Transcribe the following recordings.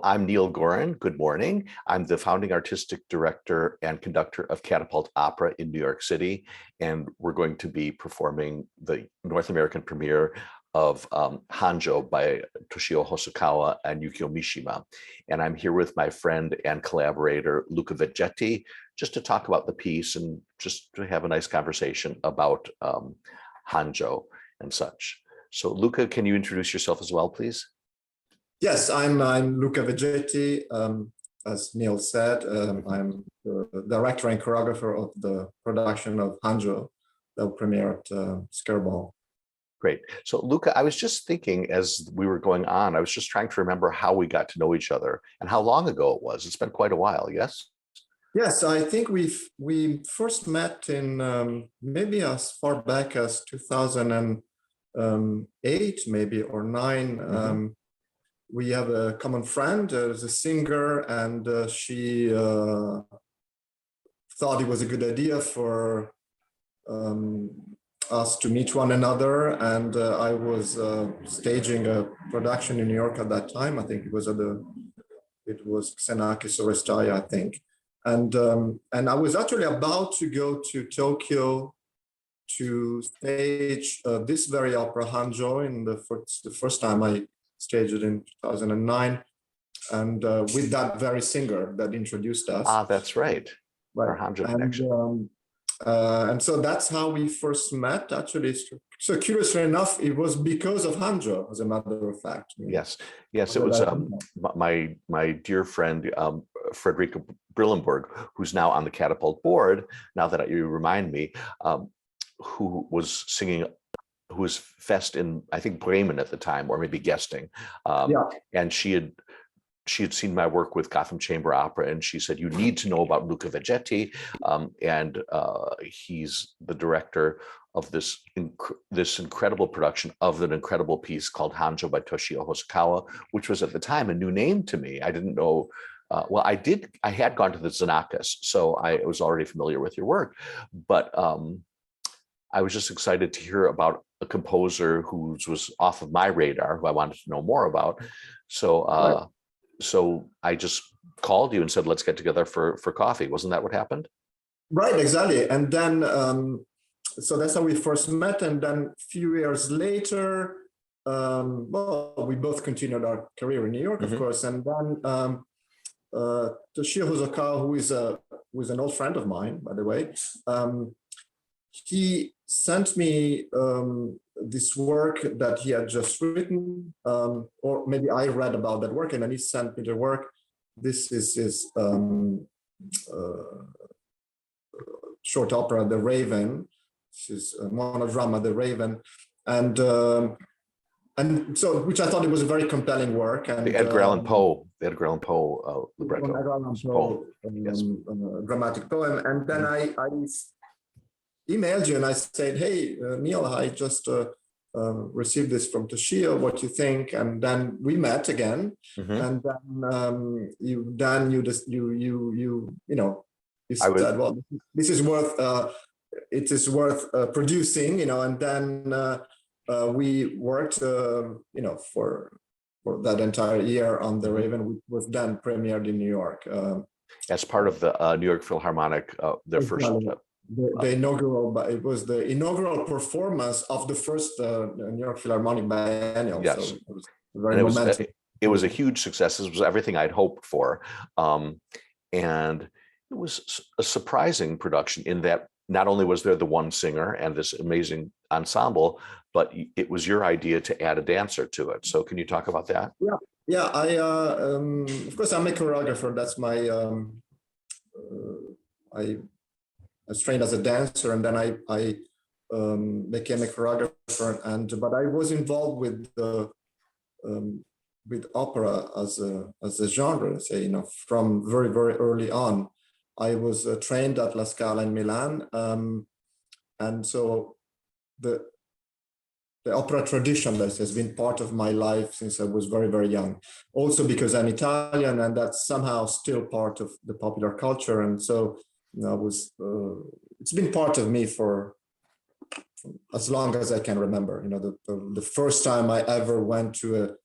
I'm Neal Goren. Good morning. I'm the founding artistic director and conductor of Catapult Opera in New York City, and we're going to be performing the North American premiere of Hanjo by Toshio Hosokawa and Yukio Mishima. And I'm here with my friend and collaborator, Luca Veggetti, just to talk about the piece and just to have a nice conversation about Hanjo and such. So Luca, can you introduce yourself as well, please? Yes, I'm Luca Veggetti. As Neal said, I'm the director and choreographer of the production of Hanjo that will premiere at Skirball. Great. So Luca, I was just thinking as we were going on, I was just trying to remember how we got to know each other and how long ago it was. It's been quite a while, yes? Yes, I think we first met in maybe as far back as 2008, maybe or 9. Mm-hmm. We have a common friend, a singer, and she thought it was a good idea for us to meet one another. And I was staging a production in New York at that time. I think it was Xenakis Orestaya, I think. And I was actually about to go to Tokyo to stage this very opera Hanjo in the first time I staged it in 2009, and with that very singer that introduced us. Ah, that's right. Our Hanjo connection. And so that's how we first met, actually. So curiously enough, it was because of Hanjo, as a matter of fact. Yes, it was my dear friend, Frederica Brillenberg, who's now on the Catapult board, now that you remind me, who was singing, who was fest in, I think, Bremen at the time, or maybe guesting. And she had seen my work with Gotham Chamber Opera, and she said, you need to know about Luca Veggetti. And he's the director of this incredible production of an incredible piece called Hanjo by Toshio Hosokawa, which was at the time a new name to me. I didn't know. Well, I had gone to the Xenakis, so I was already familiar with your work, but I was just excited to hear about a composer who was off of my radar, who I wanted to know more about. So, Right. So I just called you and said, let's get together for coffee. Wasn't that what happened? Right, exactly. And then, so that's how we first met. And then a few years later, well, we both continued our career in New York, of course. And then Toshio Hosokawa, who is an old friend of mine, by the way, he sent me this work that he had just written, or maybe I read about that work, and then he sent me the work. This is his short opera, The Raven. This is a monodrama, The Raven, and so, which I thought it was a very compelling work. And the Edgar Allan Poe libretto. Edgar Allan Poe, dramatic poem. And then I emailed you and I said, hey, Neal, I just received this from Toshio, what do you think? And then we met again. And then you said, well, this is worth, it is worth producing, and then we worked, for that entire year on The Raven, which was then premiered in New York. As part of the New York Philharmonic, their first... The inaugural, it was the inaugural performance of the first New York Philharmonic biennial. Yes. So it was very momentous. It was a huge success. It was everything I'd hoped for. And it was a surprising production in that not only was there the one singer and this amazing ensemble, but it was your idea to add a dancer to it. So can you talk about that? Yeah. I of course, I'm a choreographer. That's my, I was trained as a dancer, and then I became a choreographer. But I was involved with opera as a genre, say, from very, very early on. I was trained at La Scala in Milan, and so the opera tradition has been part of my life since I was very, very young. Also because I'm Italian, and that's somehow still part of the popular culture, and so. It's been part of me for as long as I can remember. The first time I ever went to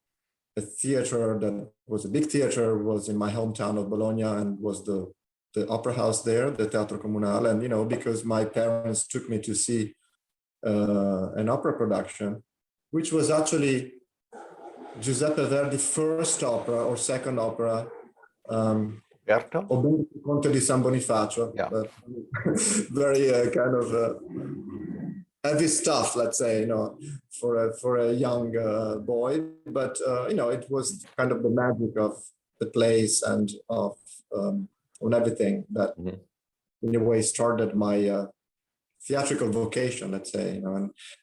a theater that was a big theater was in my hometown of Bologna, and was the opera house there, the Teatro Comunale. And, because my parents took me to see an opera production, which was actually Giuseppe Verdi's first opera or second opera, Berto? O Ben Conte di San Bonifacio. Yeah. Very kind of heavy stuff, let's say, for a young boy. But it was kind of the magic of the place and of on everything that, in a way, started my theatrical vocation, let's say.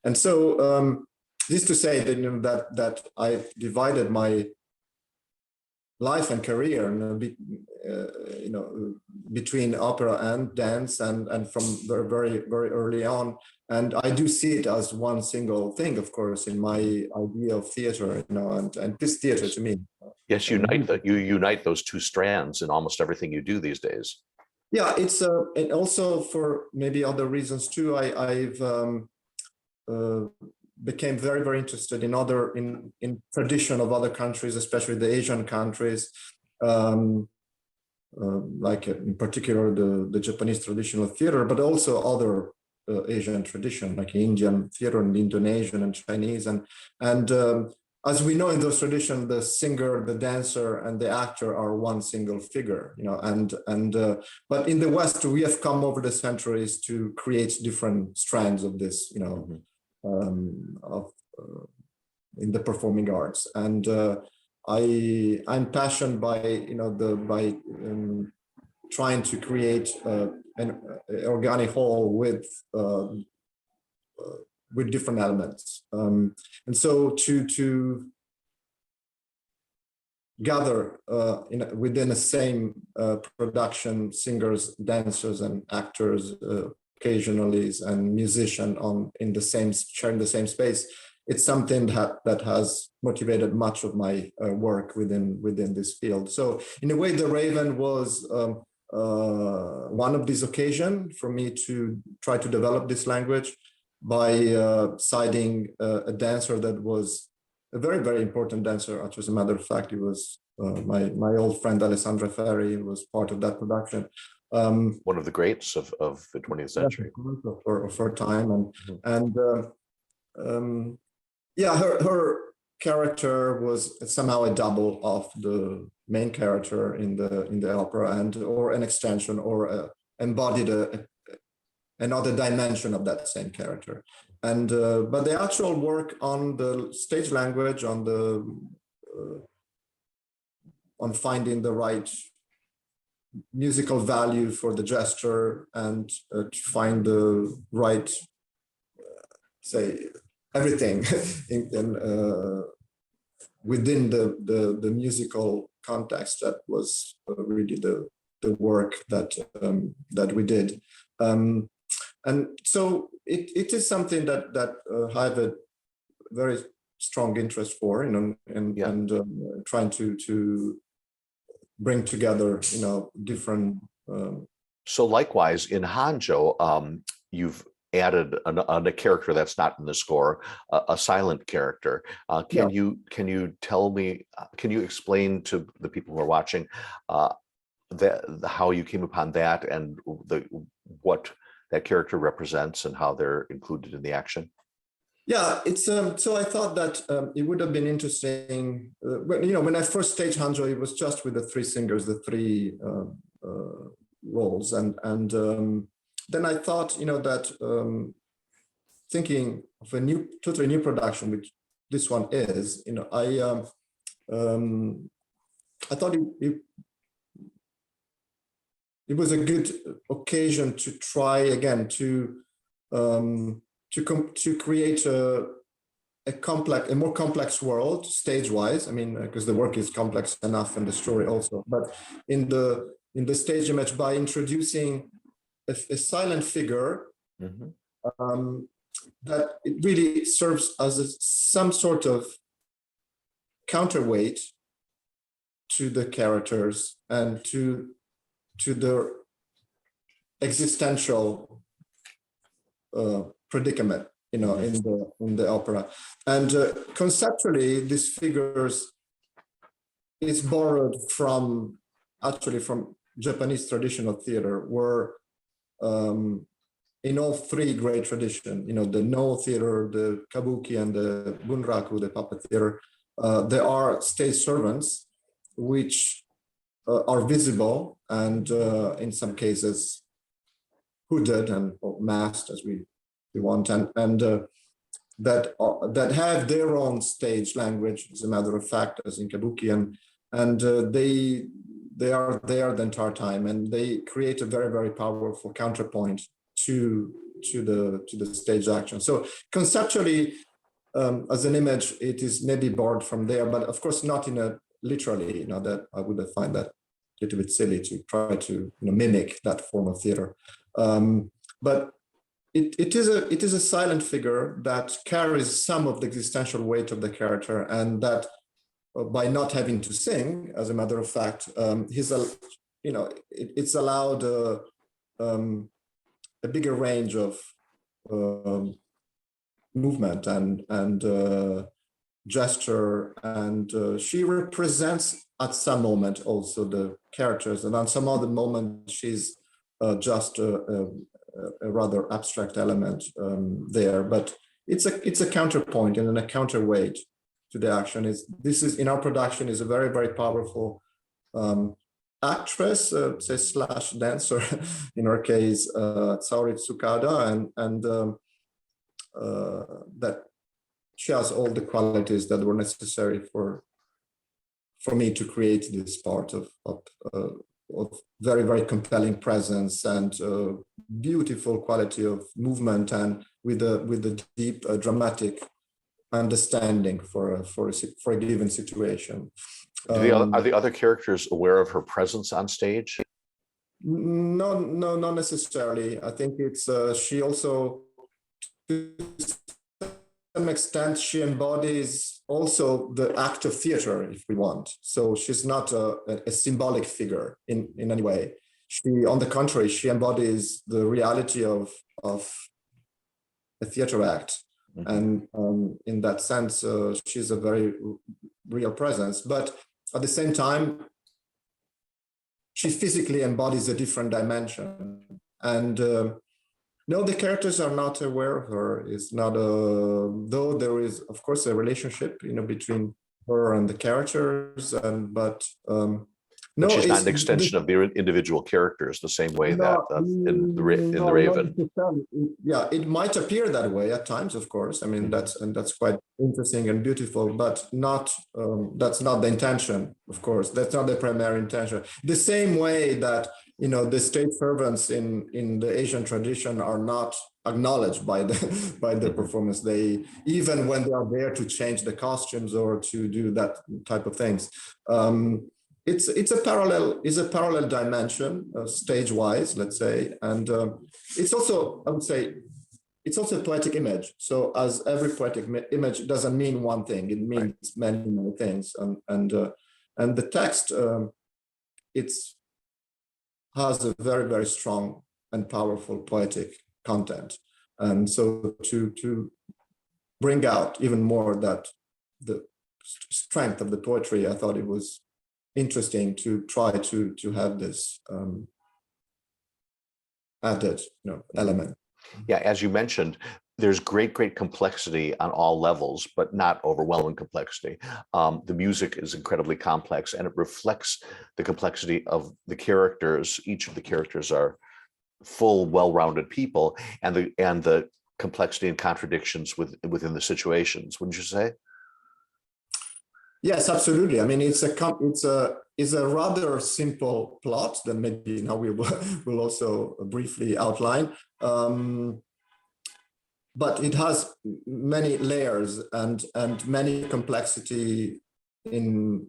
And so this to say that that I divided my life and career, between opera and dance, and from very, very, very early on. And I do see it as one single thing, of course, in my idea of theater, and this theater to me. Yes, you unite those two strands in almost everything you do these days. Yeah, it's and also for maybe other reasons too. I've became very, very interested in tradition of other countries, especially the Asian countries, like in particular the Japanese traditional theater, but also other Asian tradition like Indian theater and Indonesian and Chinese, and as we know in those traditions, the singer, the dancer, and the actor are one single figure, but in the West we have come over the centuries to create different strands of this, in the performing arts, and I'm passionate by trying to create an organic whole with different elements, and so to gather within the same production singers, dancers, and actors, occasionally, and musician sharing the same space. It's something that has motivated much of my work within this field. So in a way, The Raven was one of these occasions for me to try to develop this language by citing a dancer that was a very, very important dancer. As a matter of fact, it was my old friend Alessandra Ferri was part of that production. One of the greats of the 20th century. Of her time, and her character was somehow a double of the main character in the opera, or an extension, or embodied another dimension of that same character. And but the actual work on the stage language, on finding the right musical value for the gesture, and to find the right, say, everything within the musical context, that was really the work that we did, and so it is something that I have a very strong interest for, and trying to bring together, different. So likewise in Hanjo, you've added a character that's not in the score, a silent character. Can you tell me? Can you explain to the people who are watching how you came upon that, and what that character represents, and how they're included in the action? Yeah, it's so I thought that it would have been interesting. When I first staged Hanjo, it was just with the three singers, the three roles, and then I thought, that thinking of a totally new production, which this one is, I thought it was a good occasion to try again to create a more complex world stage-wise. I mean, because the work is complex enough, and the story also, but in the stage image, by introducing a silent figure, that it really serves as some sort of counterweight to the characters and to their existential predicament, in the opera. And conceptually, these figures it's borrowed from actually from Japanese traditional theater, where in all three great traditions, the No theater, the Kabuki, and the Bunraku, the puppet theater, there are stage servants which are visible and in some cases hooded and or masked as we want, and that have their own stage language, as a matter of fact, as in Kabuki, and they are there the entire time, and they create a very, very powerful counterpoint to the stage action. So conceptually, as an image, it is maybe borrowed from there, but of course not in a literally. That I would find that a little bit silly to try to mimic that form of theater. But it is a silent figure that carries some of the existential weight of the character, and that by not having to sing, as a matter of fact, it's allowed a bigger range of movement and gesture, and she represents at some moment also the characters, and on some other moment she's just a rather abstract element there, but it's a counterpoint and a counterweight to the action. This is in our production is a very, very powerful actress, say slash dancer, in our case, Saori Tsukada, and that she has all the qualities that were necessary for me to create this part of very, very compelling presence and beautiful quality of movement, and with a deep dramatic understanding for a given situation. Are the other characters aware of her presence on stage? No, not necessarily. I think it's she also, to some extent, she embodies also the act of theater, if we want. So she's not a symbolic figure in any way. She, on the contrary, she embodies the reality of a theater act. Mm-hmm. And in that sense, she's a very real presence. But at the same time, she physically embodies a different dimension. And no, the characters are not aware of her. It's not though there is, of course, a relationship, between her and the characters, but no, she's not an extension of the individual characters the same way that in the Raven. Yeah, it might appear that way at times, of course. I mean, that's quite interesting and beautiful, but not that's not the intention. Of course, that's not the primary intention. The same way that the state servants in the Asian tradition are not acknowledged by the performance. They, even when they are there to change the costumes or to do that type of things. It's a parallel dimension, stage-wise, let's say, and it's also, I would say, it's also a poetic image. So, as every poetic image doesn't mean one thing; it means many, many things. And the text, has a very, very strong and powerful poetic content, and so to bring out even more that the strength of the poetry, I thought it was interesting to try to have this added element. Yeah, as you mentioned, there's great complexity on all levels, but not overwhelming complexity. The music is incredibly complex, and it reflects the complexity of the characters. Each of the characters are full, well-rounded people, and the complexity and contradictions within the situations. Wouldn't you say? Yes, absolutely. I mean, it's a rather simple plot that maybe now we will also briefly outline. But it has many layers and many complexity within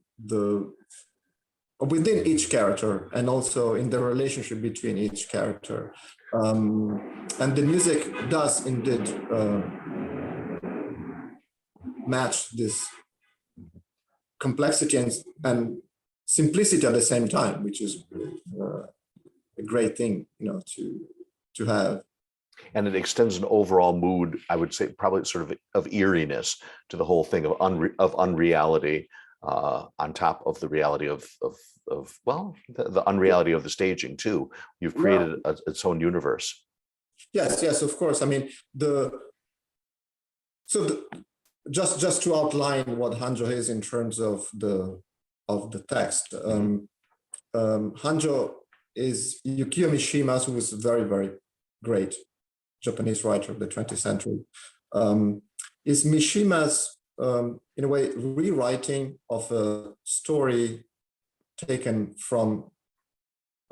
each character, and also in the relationship between each character. And the music does indeed match this complexity and simplicity at the same time, which is a great thing, to have. And it extends an overall mood, I would say, probably sort of eeriness to the whole thing of unreality, on top of the reality of well, the unreality of the staging too. You've created its own universe. Yes, of course. I mean, just to outline what Hanjo is in terms of the text. Hanjo is Yukio Mishima's, who was a very, very great Japanese writer of the 20th century. Is Mishima's, in a way, rewriting of a story taken from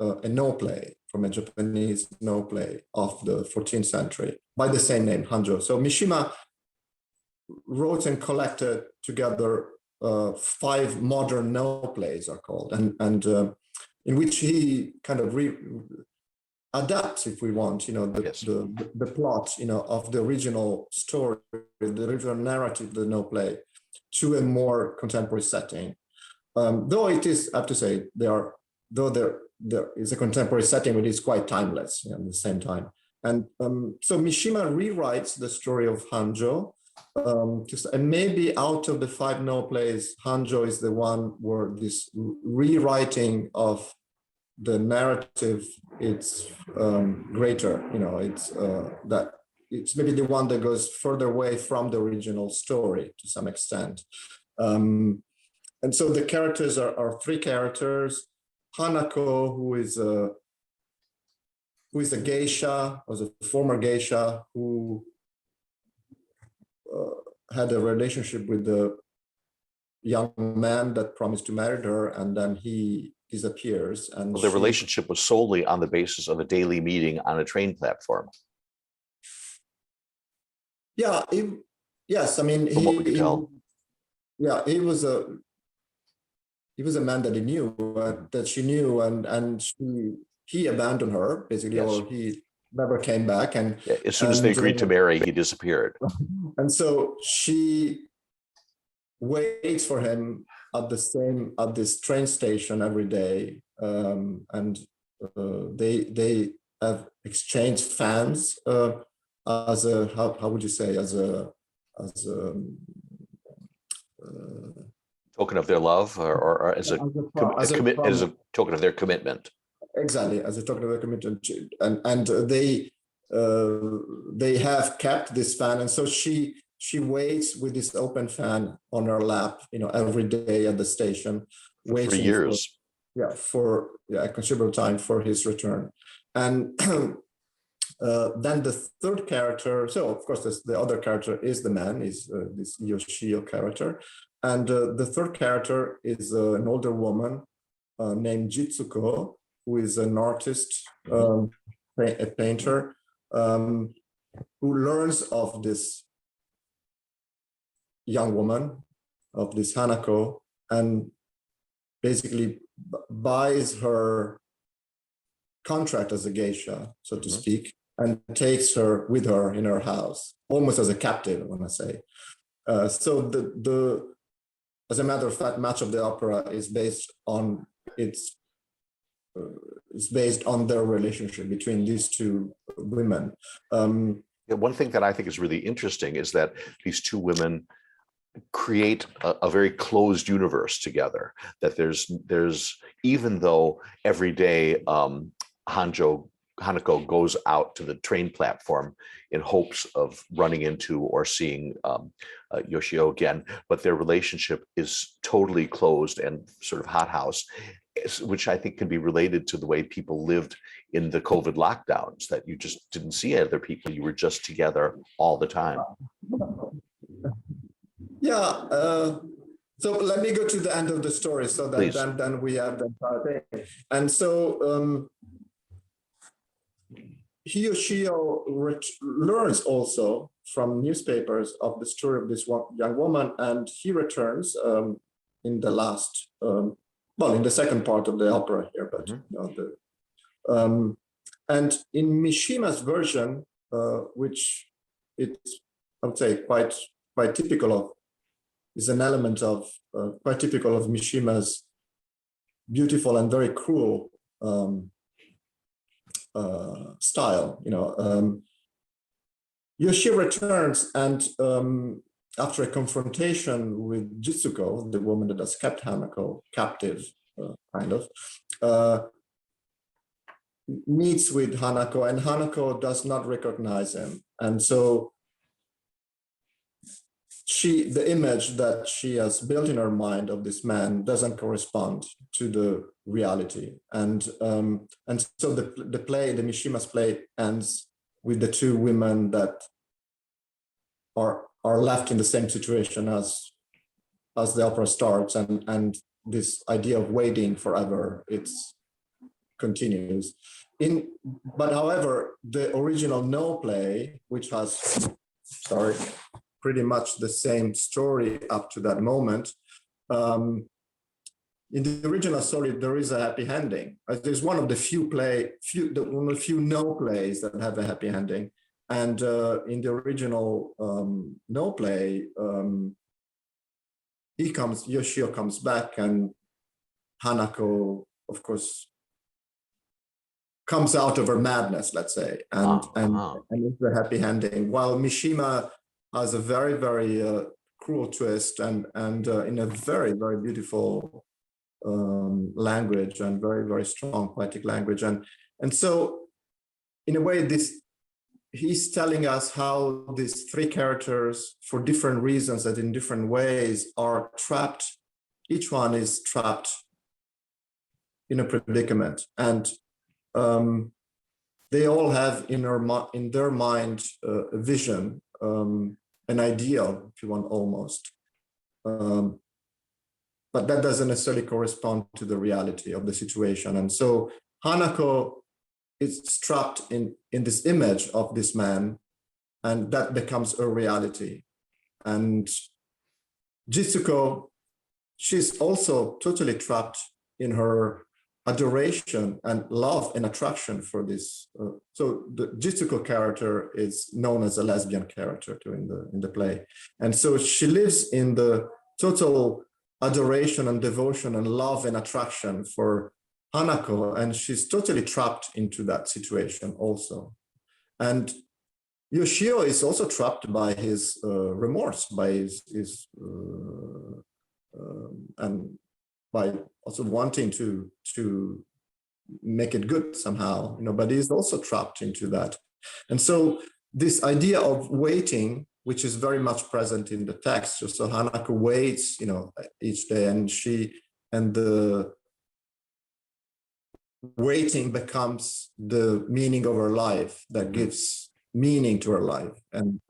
a no play, from a Japanese no play of the 14th century by the same name, Hanjo. So Mishima wrote and collected together 5 modern no plays are called, and in which he kind of adapts, if we want, the plot, of the original story, the original narrative of the no play, to a more contemporary setting. Though it is, I have to say, there is a contemporary setting, but it's quite timeless at the same time. And so Mishima rewrites the story of Hanjo. And maybe out of the 5 no plays, Hanjo is the one where this rewriting of the narrative, it's greater. It's maybe the one that goes further away from the original story to some extent. And so the characters are 3 characters. Hanako, who is a geisha, was a former geisha who had a relationship with the young man that promised to marry her, and then he disappears. And the relationship was solely on the basis of a daily meeting on a train platform. Yeah, yes, I mean, from what we can tell. Yeah, he was a man that he knew, that she knew, and he abandoned her basically, yes. Or he never came back. And as soon as they agreed to marry, he disappeared. And so she waits for him at this train station every day, and they have exchanged fans as a how would you say, as a token of their love, or as a token of their commitment. Exactly, as a token of their commitment, and they have kept this fan, and so she waits with this open fan on her lap, every day at the station, waiting for years. For a considerable time for his return. And then the 3rd character, so of course the other character is the man, is this Yoshio character, and the 3rd character is an older woman named Jitsuko, who is an artist, a painter, who learns of this young woman, of this Hanako, and basically buys her contract as a geisha, so to speak, and takes her with her in her house, almost as a captive, I want to say. So as a matter of fact, much of the opera is based on their relationship between these 2 women. One thing that I think is really interesting is that these 2 women create a very closed universe together. That there's even though every day Hanako goes out to the train platform in hopes of running into or seeing Yoshio again, but their relationship is totally closed and sort of hothouse, which I think can be related to the way people lived in the COVID lockdowns, that you just didn't see other people, you were just together all the time. Yeah, so let me go to the end of the story, so that then we have the entire thing. And so Yoshio learns also from newspapers of the story of this young woman, and he returns in the last, in the second part of the opera here, but and in Mishima's version, which it's, I would say, quite typical of, is an element of quite typical of Mishima's beautiful and very cruel style. Yoshio returns, and after a confrontation with Jitsuko, the woman that has kept Hanako captive, kind of, meets with Hanako, and Hanako does not recognize him. And so the image that she has built in her mind of this man doesn't correspond to the reality. And so the Mishima's play ends with the two women that are left in the same situation as the opera starts, and this idea of waiting forever, it's continues. But however, the original No play, which has, pretty much the same story up to that moment, in the original story, there is a happy ending. There's one of the few No plays that have a happy ending. And in the original No play, Yoshio comes back, and Hanako, of course, comes out of her madness, let's say, and it's a happy ending. While Mishima has a very, very cruel twist, and in a very, very beautiful language, and very, very strong poetic language, and so in a way, he's telling us how these three characters, for different reasons and in different ways, are trapped. Each one is trapped in a predicament, and they all have in their mind a vision, an ideal, if you want, almost. But that doesn't necessarily correspond to the reality of the situation. And so Hanako is trapped in this image of this man, and that becomes a reality. And Jitsuko, she's also totally trapped in her adoration and love and attraction for this. So the Jitsuko character is known as a lesbian character too in the play. And so she lives in the total adoration and devotion and love and attraction for Hanako, and she's totally trapped into that situation also. And Yoshio is also trapped by his remorse, by his and by also wanting to make it good somehow, but he's also trapped into that. And so this idea of waiting, which is very much present in the text, so Hanako waits, each day, and the waiting becomes the meaning of her life, that gives meaning to her life, and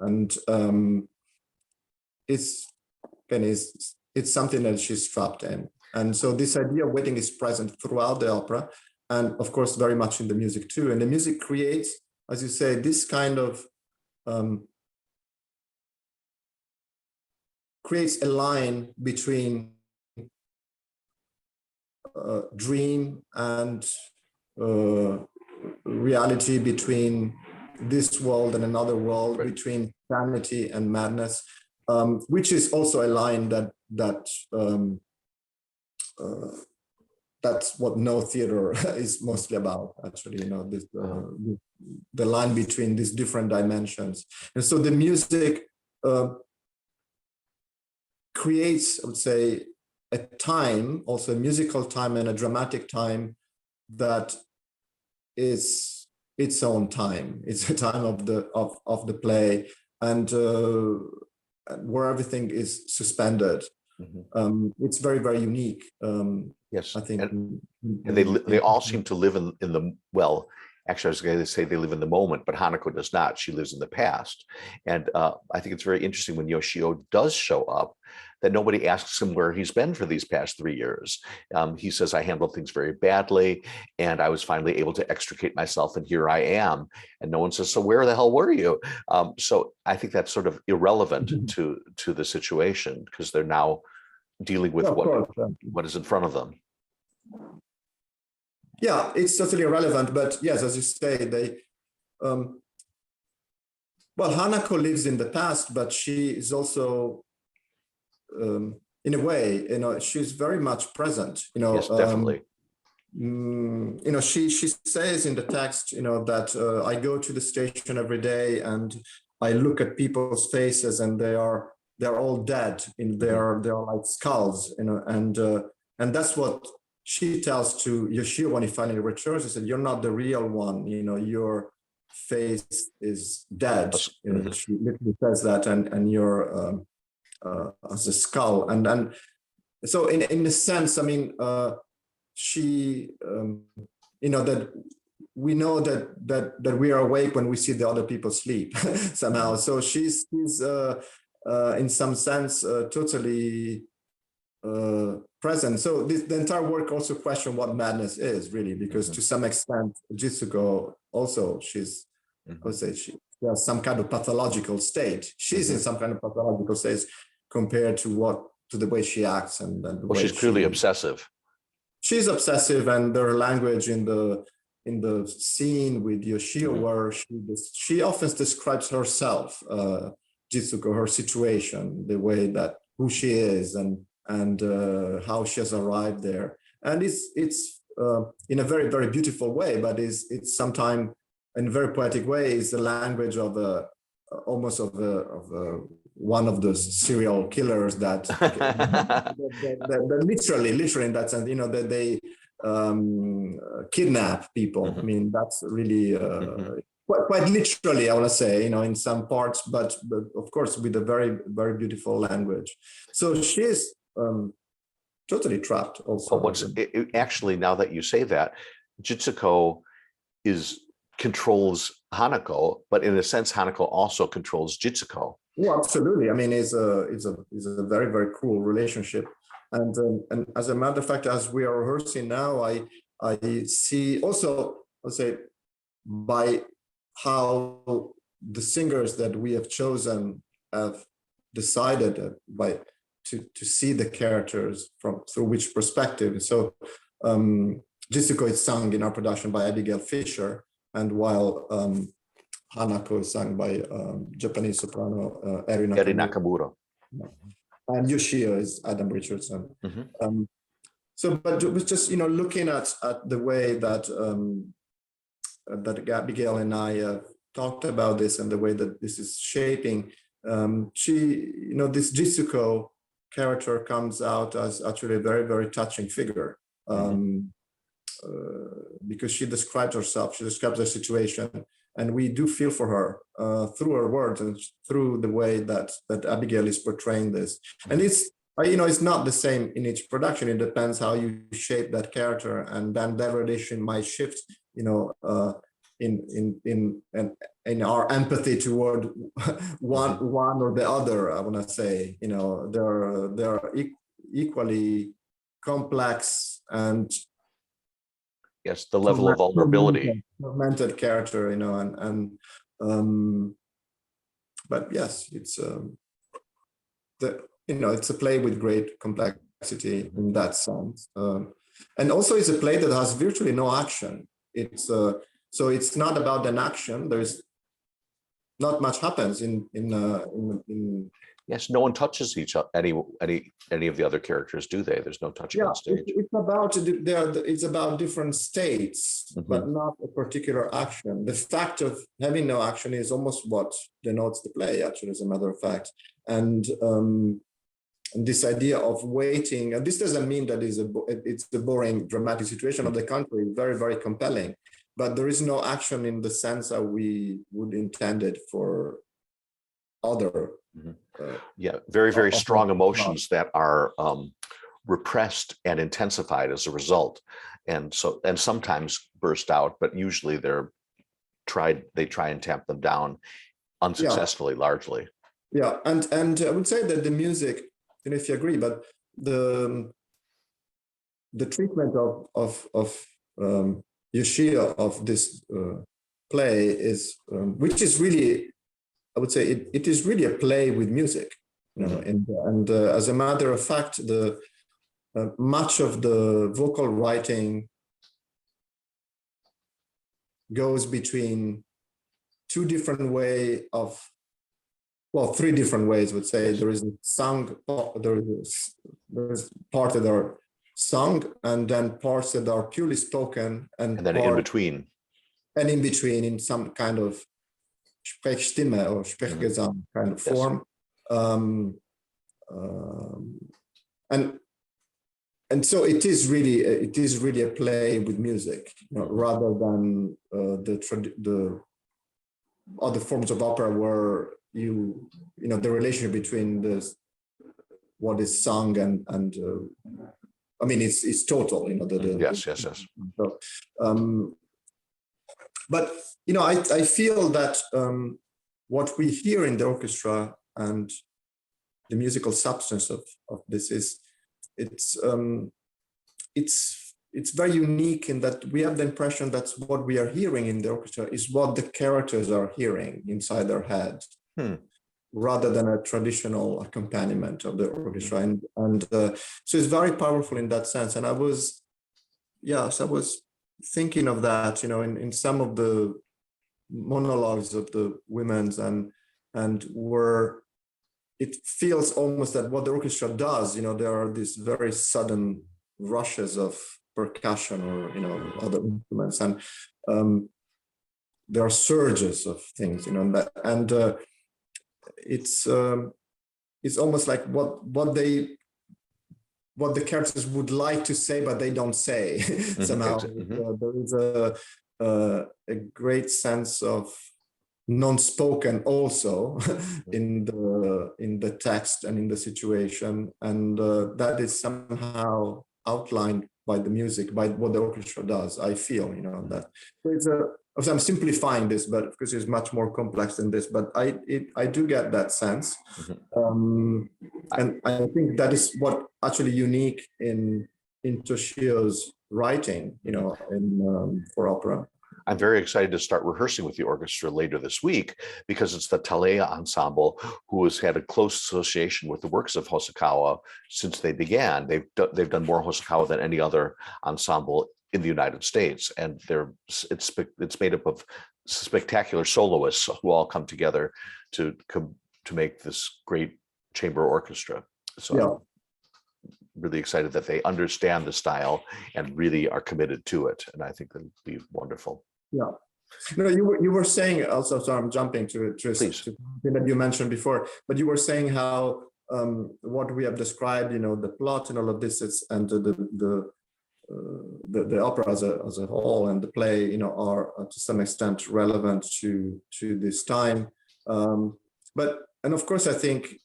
it's something that she's trapped in. And so this idea of waiting is present throughout the opera, and of course very much in the music too. And the music creates, as you say, this kind of creates a line between dream and reality, between this world and another world, right, between sanity and madness, which is also a line that's what No theater is mostly about, actually, the line between these different dimensions. And so the music creates, I would say, a time, also a musical time and a dramatic time that is its own time. It's a time of the play, and where everything is suspended. Mm-hmm. It's very, very unique. Yes, I think, and they all seem to live in the, well, actually, I was going to say they live in the moment, but Hanako does not. She lives in the past. And I think it's very interesting when Yoshio does show up, that nobody asks him where he's been for these past 3 years. He says, I handled things very badly, and I was finally able to extricate myself, and here I am. And no one says, so where the hell were you? So I think that's sort of irrelevant to the situation, because they're now dealing with what is in front of them. Yeah, it's totally irrelevant, but yes, as you say, Hanako lives in the past, but she is also, in a way, she's very much present. Yes, definitely. She says in the text, that I go to the station every day and I look at people's faces, and they are they're all dead in they're like skulls, you know, and that's what she tells to Yoshio when he finally returns. He said, "You're not the real one, you know, your face is dead." You know, she literally says that, and you're as a skull, and so in a sense, I mean, she, you know, that we know that we are awake when we see the other people sleep somehow. So she's in some sense totally present. So the entire work also question what madness is really, because to some extent Jitsuko also, she's, I would say she has some kind of pathological state. She's in some kind of pathological state compared to the way she acts and the well, way she's clearly obsessive. She's obsessive, and their language in the scene with Yoshio, where she often describes herself, Jitsuko, her situation, the way that who she is, and how she has arrived there, and it's in a very, very beautiful way, but it's sometimes in a very poetic way. Is the language of almost of one of the serial killers that, that literally in that sense, you know, that they kidnap people. I mean, that's really quite literally, I want to say, you know, in some parts, but of course with a very, very beautiful language. So she's totally trapped also. Well, actually, now that you say that, Jitsuko controls Hanako, but in a sense, Hanako also controls Jitsuko. Oh, absolutely. I mean, it's a very, very cool relationship, and as a matter of fact, as we are rehearsing now, I see also, I'll say, by how the singers that we have chosen have decided to see the characters through which perspective. So Jitsuko is sung in our production by Abigail Fisher, and while Hanako is sung by Japanese soprano Eri Nakamura. And Yoshio is Adam Richardson. So, but it was just, you know, looking at the way that that Abigail and I talked about this, and the way that this is shaping. She, you know, this Jitsuko character comes out as actually a very, very touching figure. Because she describes herself, she describes her situation, and we do feel for her through her words and through the way that Abigail is portraying this. And it's, you know, it's not the same in each production. It depends how you shape that character, and then that relation might shift, you know, in our empathy toward one or the other. I want to say, you know, they're equally complex and yes, the level of vulnerability, tormented character, you know, and but yes, it's you know, it's a play with great complexity in that sense, and also it's a play that has virtually no action. It's so it's not about an action. There's not much happens in yes, no one touches any of the other characters, do they? There's no touching on stage. It's about different states, but not a particular action. The fact of having no action is almost what denotes the play, actually, as a matter of fact. And this idea of waiting, and this doesn't mean that it's the boring dramatic situation. On the contrary, very, very compelling. But there is no action in the sense that we would intend it for other. Yeah, very, very strong emotions that are repressed and intensified as a result, and sometimes burst out, but usually they try and tamp them down unsuccessfully, largely. Yeah, and I would say that the music, you know, if you agree, but the treatment of Yoshio of this play is, which is really, I would say, it is really a play with music, you know, and as a matter of fact, the much of the vocal writing goes between three different ways. I would say. There is sung, there's part that are sung, and then parts that are purely spoken, and then in between. And in between, in some kind of Sprechstimme or Sprechgesang kind of form. and so it is really a play with music, rather than the other forms of opera where the relationship between what is sung and I mean it's total, Yes. So, but I feel that what we hear in the orchestra and the musical substance of this is it's very unique in that we have the impression that what we are hearing in the orchestra is what the characters are hearing inside their head, rather than a traditional accompaniment of the orchestra. And so it's very powerful in that sense. And I was thinking of that, in some of the monologues of the women's and where it feels almost that what the orchestra does, there are these very sudden rushes of percussion or other instruments, and there are surges of things, and it's almost like what the characters would like to say but they don't say. Somehow. There is a great sense of non-spoken also in the text and in the situation, and that is somehow outlined by the music, by what the orchestra does. I feel that it's I'm simplifying this, but of course it's much more complex than this, but I do get that sense. And I think that is what actually unique in Toshio's writing, for opera. I'm very excited to start rehearsing with the orchestra later this week, because it's the Talea Ensemble, who has had a close association with the works of Hosokawa since they began. They've done more Hosokawa than any other ensemble in the United States, and it's made up of spectacular soloists who all come together to make this great chamber orchestra. So I'm really excited that they understand the style and really are committed to it, and I think that'll be wonderful. Yeah. You were saying also, so I'm jumping to something that you mentioned before, but you were saying how what we have described, the plot and all of this, and the opera as a whole and the play, are to some extent relevant to this time. And of course, I think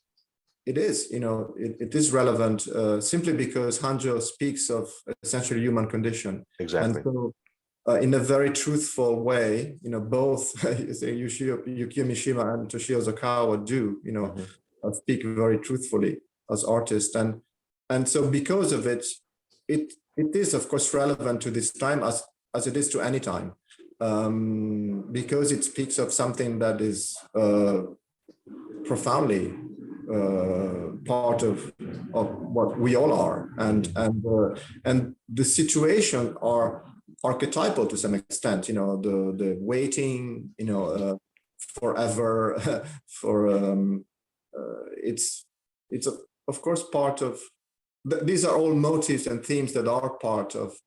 it is, it is relevant simply because Hanjo speaks of essentially human condition. Exactly. And so, in a very truthful way, both Yukio Mishima and Toshio Ozawa do, speak very truthfully as artists, and so because of it, it is of course relevant to this time as it is to any time, because it speaks of something that is profoundly part of what we all are, and the situation are archetypal to some extent, the waiting, forever for it's of course part of these are all motifs and themes that are part of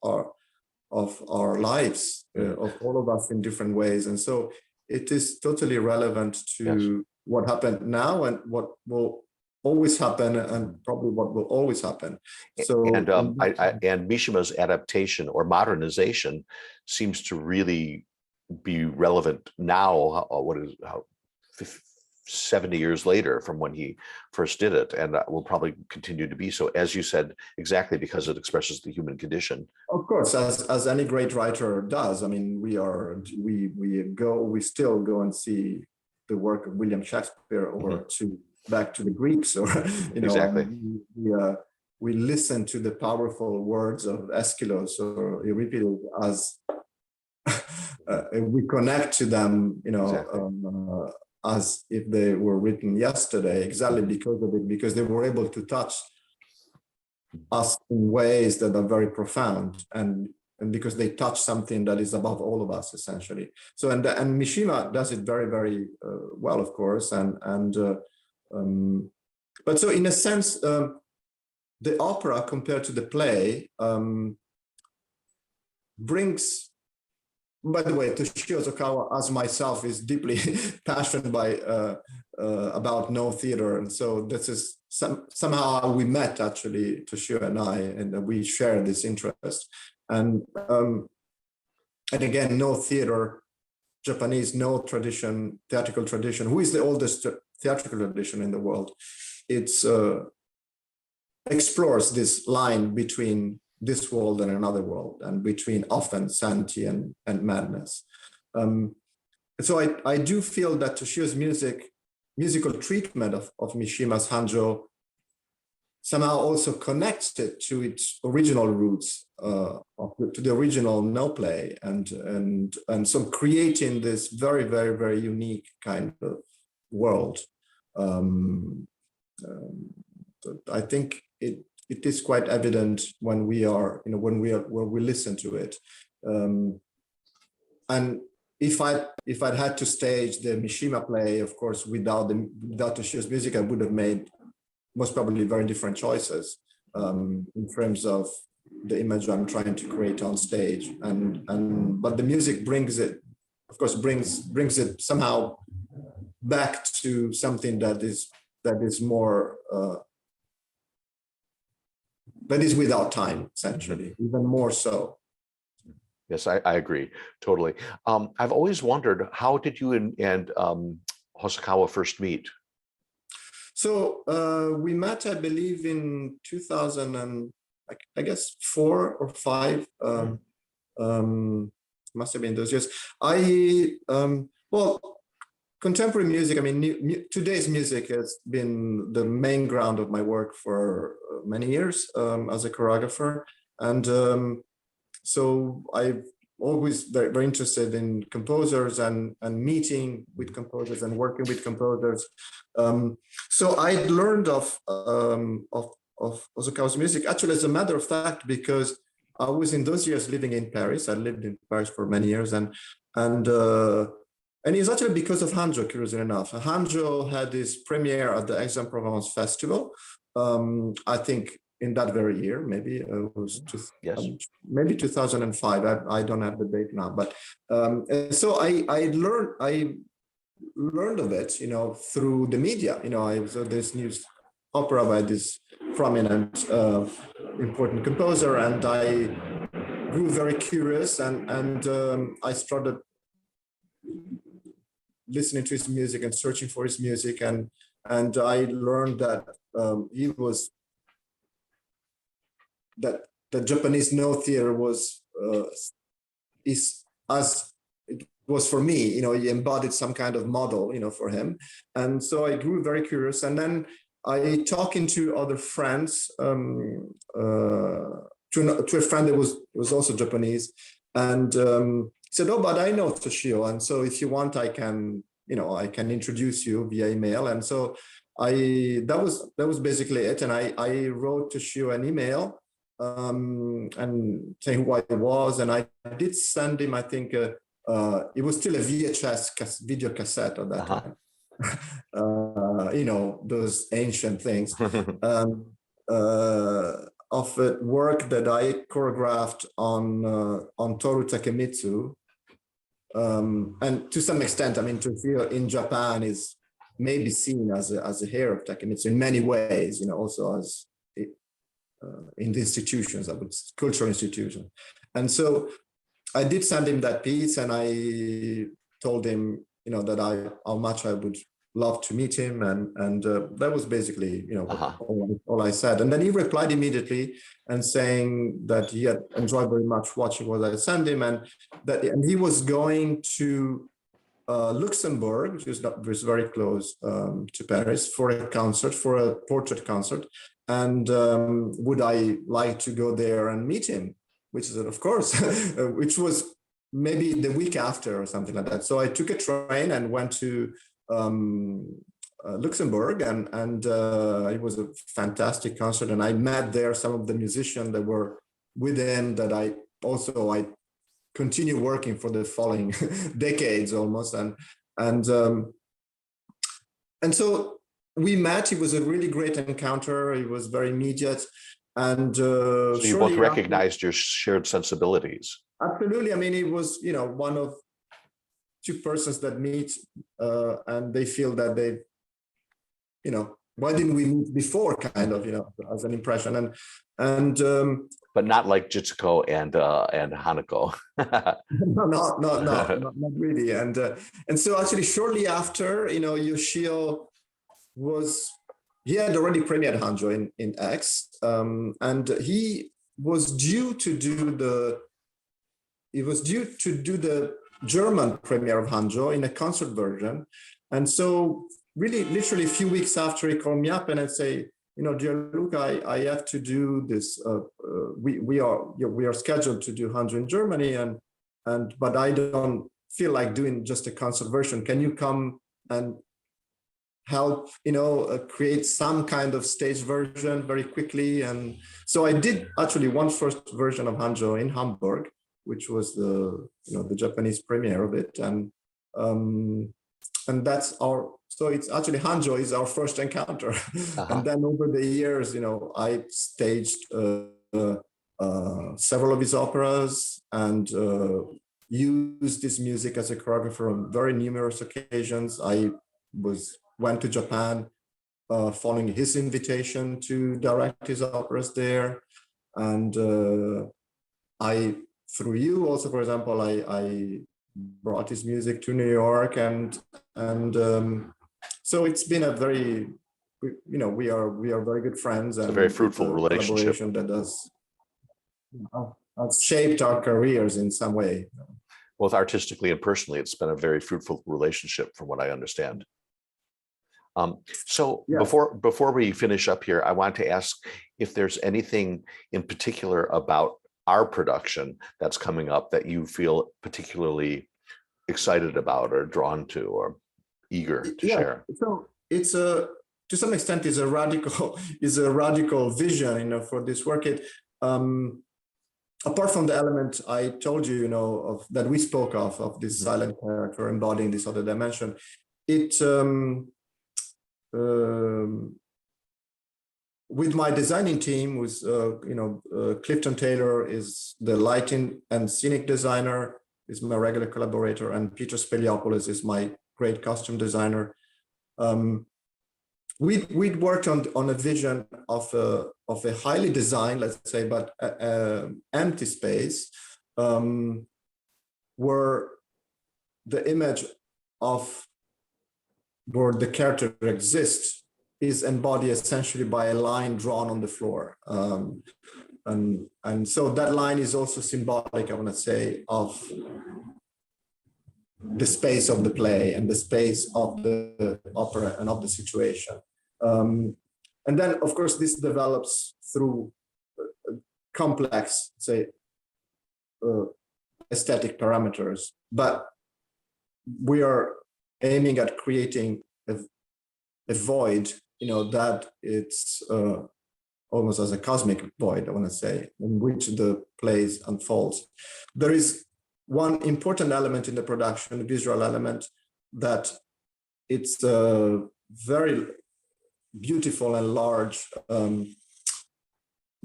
our lives, of all of us in different ways, and so it is totally relevant to what happened now and what will always happen, and probably what will always happen. So, and Mishima's adaptation or modernization seems to really be relevant now. 70 years later from when he first did it, and will probably continue to be so, as you said, exactly because it expresses the human condition. Of course, as any great writer does. I mean, we still go and see the work of William Shakespeare, or back to the Greeks, or exactly. We listen to the powerful words of Aeschylus or Euripides as we connect to them, Exactly. As if they were written yesterday, exactly because of it, because they were able to touch us in ways that are very profound, and because they touch something that is above all of us, essentially. So, and Mishima does it very, very well, of course, but so in a sense, the opera compared to the play brings by the way, Toshio Ozawa, as myself, is deeply passionate about no theater, and so this is somehow we met actually, Toshio and I, and we share this interest, and again, no theater, Japanese no tradition, theatrical tradition. Who is the oldest theatrical tradition in the world? It's explores this line between this world and another world, and between often sanity and madness. So I do feel that Toshio's musical treatment of Mishima's Hanjo somehow also connects it to its original roots, to the original no play, and so creating this very, very, very unique kind of world. I think it is quite evident when we listen to it. And if I'd had to stage the Mishima play, of course, without Toshio's music, I would have made most probably very different choices in terms of the image I'm trying to create on stage. But the music brings it, of course, brings it somehow back to something that is more that is without time, essentially, even more so. Yes, I agree totally. I've always wondered, how did you and Hosokawa first meet? So we met, I believe, in 2000 and I guess 4 or 5. Must have been those years. Well, contemporary music, I mean, today's music has been the main ground of my work for many years as a choreographer. And so I've always very, very interested in composers and meeting with composers and working with composers. So I learned of Hosokawa's music, actually, as a matter of fact, because I was in those years living in Paris. I lived in Paris for many years, and it's actually because of Hanjo, curiously enough. Hanjo had his premiere at the Aix-en-Provence Festival, I think in that very year, maybe it was maybe 2005. I don't have the date now, but so I learned of it, through the media. I saw this news opera by this prominent, important composer, and I grew very curious, and I started listening to his music and searching for his music, and I learned that that the Japanese no theater is as it was for me. He embodied some kind of model, for him, and so I grew very curious, and then I talking to other friends, to a friend that was also Japanese, and said, "Oh, but I know Toshio, and so if you want, I can introduce you via email." And so that was basically it. And I wrote Toshio an email and saying who I was, and I did send him, I think it was still a VHS video cassette at that time. Those ancient things of work that I choreographed on Toru Takemitsu. And to some extent, I mean, Toshio in Japan is maybe seen as a hero of Takemitsu in many ways, also as in the institutions, cultural institutions. And so I did send him that piece, and I told him, that how much I would love to meet him, and that was basically, all I said. And then he replied immediately and saying that he had enjoyed very much watching what I sent him, and he was going to Luxembourg, which is very close to Paris, for a portrait concert, and would I like to go there and meet him? Which is, of course, which was maybe the week after or something like that. So I took a train and went to Luxembourg, and it was a fantastic concert. And I met there some of the musicians that were with him that I continue working for the following decades almost. And so we met. It was a really great encounter. It was very immediate. And so you both recognized your shared sensibilities. Absolutely. I mean, it was, one of two persons that meet and they feel that why didn't we meet before, kind of, as an impression. And But not like Jitsuko and Hanako. no, not really. And so actually shortly after, Yoshio he had already premiered Hanjo in X, and he was due to do the German premiere of Hanjo in a concert version. And so really literally a few weeks after, he called me up and say, dear Luca, I have to do this. We are scheduled to do Hanjo in Germany, but I don't feel like doing just a concert version. Can you come and help, create some kind of stage version very quickly? And so I did actually one first version of Hanjo in Hamburg, which was the Japanese premiere of it, and that's so it's actually Hanjo is our first encounter. And then over the years, I staged several of his operas and used this music as a choreographer on very numerous occasions. I went to Japan following his invitation to direct his operas there, and through you also, for example, I brought his music to New York, and so it's been a very, we are very good friends, and it's a very fruitful relationship collaboration that has shaped our careers in some way. Both artistically and personally. It's been a very fruitful relationship, from what I understand. So yeah. Before we finish up here, I want to ask if there's anything in particular about our production that's coming up that you feel particularly excited about or drawn to or eager to share. So it's to some extent is a radical vision, for this work. Apart from the element I told you, that we spoke of this silent character embodying this other dimension, it with my designing team, with Clifton Taylor is the lighting and scenic designer, is my regular collaborator, and Peter Speliopoulos is my great costume designer. We'd worked on a vision of a highly designed, let's say, but empty space, where the image of where the character exists is embodied essentially by a line drawn on the floor. And so that line is also symbolic, I want to say, of the space of the play and the space of the opera and of the situation. And then, of course, this develops through complex, say, aesthetic parameters, but we are aiming at creating a void, that it's almost as a cosmic void, I want to say, in which the plays unfolds. There is one important element in the production, a visual element, that it's a very beautiful and large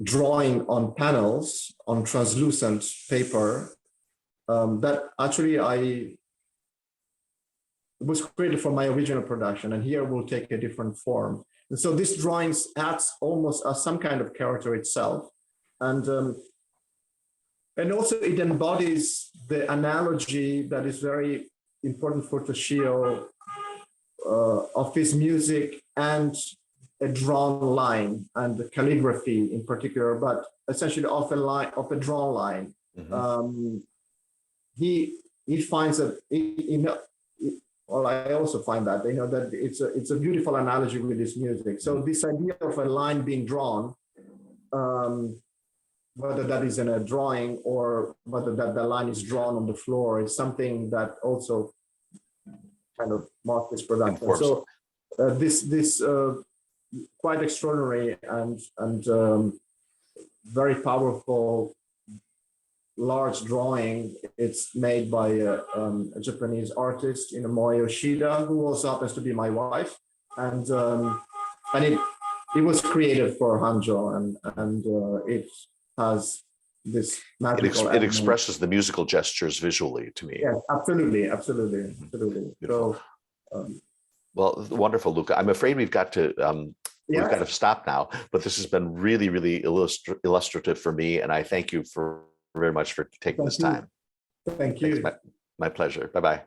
drawing on panels on translucent paper that actually was created for my original production, and here will take a different form. And so this drawing acts almost as some kind of character itself, and also it embodies the analogy that is very important for Toshio of his music and a drawn line and the calligraphy in particular, but essentially of a drawn line. Mm-hmm. He finds that well, I also find that that it's a beautiful analogy with this music. So this idea of a line being drawn, whether that is in a drawing or whether that the line is drawn on the floor, is something that also kind of marks this production. So this quite extraordinary and very powerful large drawing. It's made by a Japanese artist, Moe Yoshida, who also happens to be my wife, and it was created for Hanjo, and it has this It, magical it element. expresses the musical gestures visually to me. Yeah, absolutely, absolutely, absolutely. Beautiful. So, Well, wonderful, Luca. I'm afraid we've got to we've got to stop now, but this has been really, really illustrative for me, and I thank you very much for taking this time. Thank you. Thanks, my pleasure. Bye-bye.